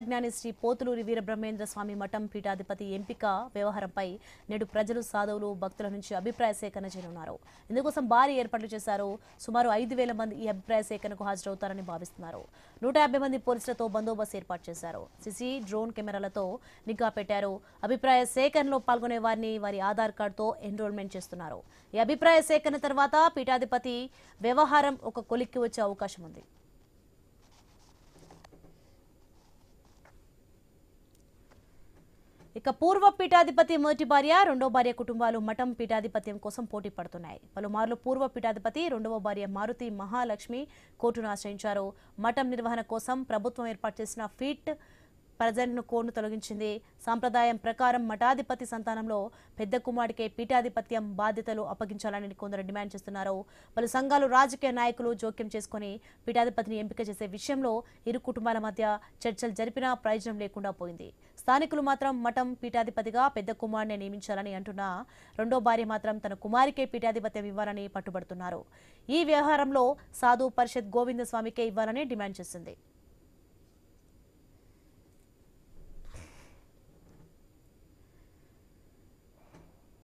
విజ్ఞాని శ్రీ పోతులూరి వీరబ్రహ్మేంద్ర స్వామి మఠం పీఠాధిపతి ఎంపిక వ్యవహారంపై నేడు ప్రజలు సాధువులు భక్తుల నుంచి అభిప్రాయ సేకరణ చేయనున్నారు. ఇందుకోసం భారీ ఏర్పాట్లు చేశారు. సుమారు 5,000 మంది ఈ అభిప్రాయ సేకరణకు హాజరవుతారని భావిస్తున్నారు. 150 మంది పోలీసులతో బందోబస్తు ఏర్పాటు చేశారు. సిసి డ్రోన్ కెమెరాలతో నిఘా పెట్టారు. అభిప్రాయ సేకరణలో పాల్గొనే వారిని వారి ఆధార్ కార్డుతో ఎన్రోల్మెంట్ చేస్తున్నారు. ఈ అభిప్రాయ సేకరణ తర్వాత పీఠాధిపతి వ్యవహారం ఒక కొలిక్కి వచ్చే అవకాశం ఉంది. ఇక పూర్వ పీఠాధిపతి మొదటి భార్య రెండో భార్య కుటుంబాలు మఠం పీఠాధిపత్యం కోసం పోటీ పడుతున్నాయి. పలుమార్లు పూర్వ పీఠాధిపతి రెండవ భార్య మారుతి మహాలక్ష్మి కోర్టును ఆశ్రయించారు. మఠం నిర్వహణ కోసం ప్రభుత్వం ఏర్పాటు చేసిన ఫీట్ ప్రజెంట్ను కోడ్ను తొలగించింది. సాంప్రదాయం ప్రకారం మఠాధిపతి సంతానంలో పెద్ద కుమారుడికే పీఠాధిపత్యం బాధ్యతలు అప్పగించాలని కొందరు డిమాండ్ చేస్తున్నారు. పలు సంఘాలు రాజకీయ నాయకులు జోక్యం చేసుకుని పీఠాధిపతిని ఎంపిక చేసే విషయంలో ఇరు కుటుంబాల మధ్య చర్చలు జరిపినా ప్రయోజనం లేకుండా పోయింది. స్థానికులు మాత్రం మఠం పీఠాధిపతిగా పెద్ద కుమారుడిని నియమించాలని అంటున్నా రెండో భార్య మాత్రం తన కుమారికే పీఠాధిపత్యం ఇవ్వాలని పట్టుబడుతున్నారు. ఈ వ్యవహారంలో సాధు పరిషత్ గోవింద స్వామికే ఇవ్వాలని డిమాండ్ చేసింది.